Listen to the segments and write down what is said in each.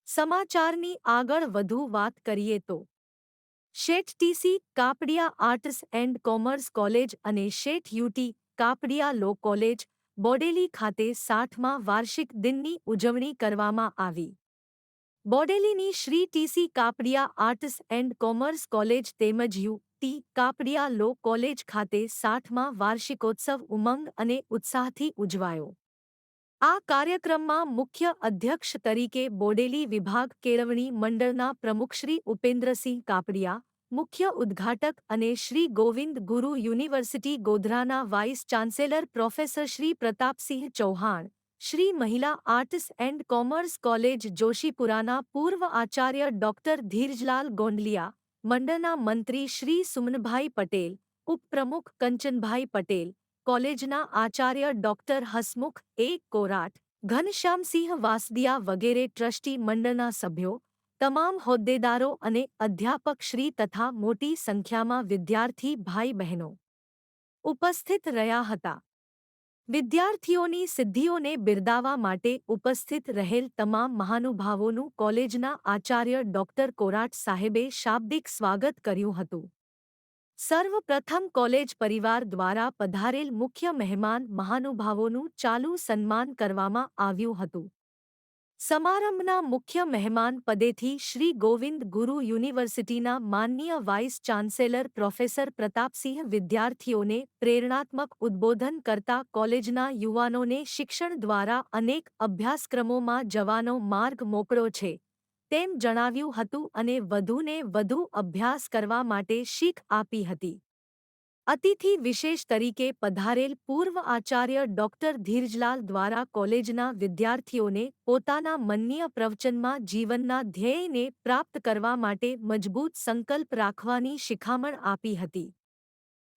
સમાચારની આગળ વધુ વાત કરીએ તો Sheth TC Kapadia arts and commerce college અને Sheth UT Kapadia law college Bodeli ખાતે 60મા વાર્ષિક દિનની ઉજવણી કરવામાં આવી. બોડેલીની Shri TC Kapadia arts and commerce college તેમજ યુ.ટી. કાપડિયા લો કોલેજ ખાતે 60મા વાર્ષિકોત્સવ ઉમંગ અને ઉત્સાહથી ઉજવાયો. આ કાર્યક્રમમાં મુખ્ય અધ્યક્ષ તરીકે બોડેલી વિભાગ કેળવણી મંડળના પ્રમુખ શ્રી ઉપેન્દ્રસિંહ કાપડિયા, મુખ્ય ઉદ્ઘાટક અને શ્રી ગોવિંદ ગુરુ યુનિવર્સિટી ગોધરાના vice chancellor professor Shri Pratapsinh Chauhan, Shri Mahila arts and commerce college જોશીપુરાના પૂર્વ આચાર્ય ડોક્ટર ધીરજલાલ ગોંડલિયા, મંડળના મંત્રી શ્રી સુમનભાઈ પટેલ, ઉપપ્રમુખ કંચનભાઈ પટેલ, કોલેજના આચાર્ય ડોક્ટર હસમુખ એ કોરાટ, ઘનશ્યામસિંહ વાસદિયા વગેરે ટ્રસ્ટી મંડળના સભ્યો, તમામ હોદ્દેદારો અને અધ્યાપકશ્રી તથા મોટી સંખ્યામાં વિદ્યાર્થી ભાઈ બહેનો ઉપસ્થિત રહ્યા હતા. વિદ્યાર્થીઓની સિદ્ધિઓને બિરદાવવા માટે ઉપસ્થિત રહેલ તમામ મહાનુભાવોનું કોલેજના આચાર્ય ડોક્ટર કોરાટ સાહેબે શાબ્દિક સ્વાગત કર્યું હતું. સર્વપ્રથમ કોલેજ પરિવાર દ્વારા પધારેલ મુખ્ય મહેમાન મહાનુભાવોનું ચાલુ સન્માન કરવામાં આવ્યું હતું. સમારંભના મુખ્ય મહેમાન પદેથી શ્રી ગોવિંદ ગુરુ યુનિવર્સિટીના માનનીય વાઇસ ચાન્સેલર પ્રોફેસર પ્રતાપસિંહ વિદ્યાર્થીઓને પ્રેરણાત્મક ઉદ્બોધન કરતા કોલેજના યુવાનોને શિક્ષણ દ્વારા અનેક અભ્યાસક્રમોમાં જવાનો માર્ગ મોકળો છે તેમ જણાવ્યું હતું અને વધુને વધુ અભ્યાસ કરવા માટે શીખ આપી હતી. અતિથિ વિશેષ તરીકે પધારેલ પૂર્વ આચાર્ય ડોક્ટર ધીરજલાલ દ્વારા કોલેજના વિદ્યાર્થીઓને પોતાના મનનીય પ્રવચનમાં જીવનના ધ્યેયને પ્રાપ્ત કરવા માટે મજબૂત સંકલ્પ રાખવાની શિખામણ આપી હતી.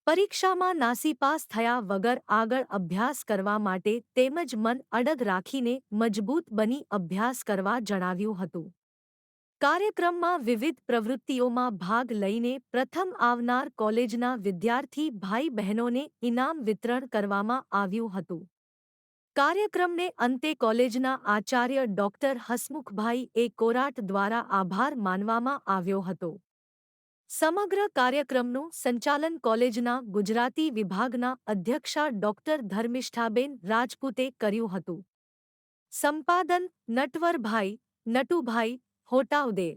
પરીક્ષામાં નાસીપાસ થયા વગર આગળ અભ્યાસ કરવા માટે તેમજ મન અડગ રાખીને મજબૂત બની અભ્યાસ કરવા જણાવ્યું હતું. કાર્યક્રમમાં વિવિધ પ્રવૃત્તિઓમાં ભાગ લઈને પ્રથમ આવનાર કોલેજના વિદ્યાર્થી ભાઈ બહેનોને ઇનામ વિતરણ કરવામાં આવ્યું હતું. કાર્યક્રમને અંતે કોલેજના આચાર્ય ડોક્ટર હસમુખભાઈ એ કોરાટ દ્વારા આભાર માનવામાં આવ્યો હતો. સમગ્ર કાર્યક્રમનું સંચાલન કોલેજના ગુજરાતી વિભાગના અધ્યક્ષા ડોક્ટર ધર્મિષ્ઠાબેન રાજપૂતે કર્યું હતું. સંપાદન નટવરભાઈ નટુભાઈ હોટાઉદેર.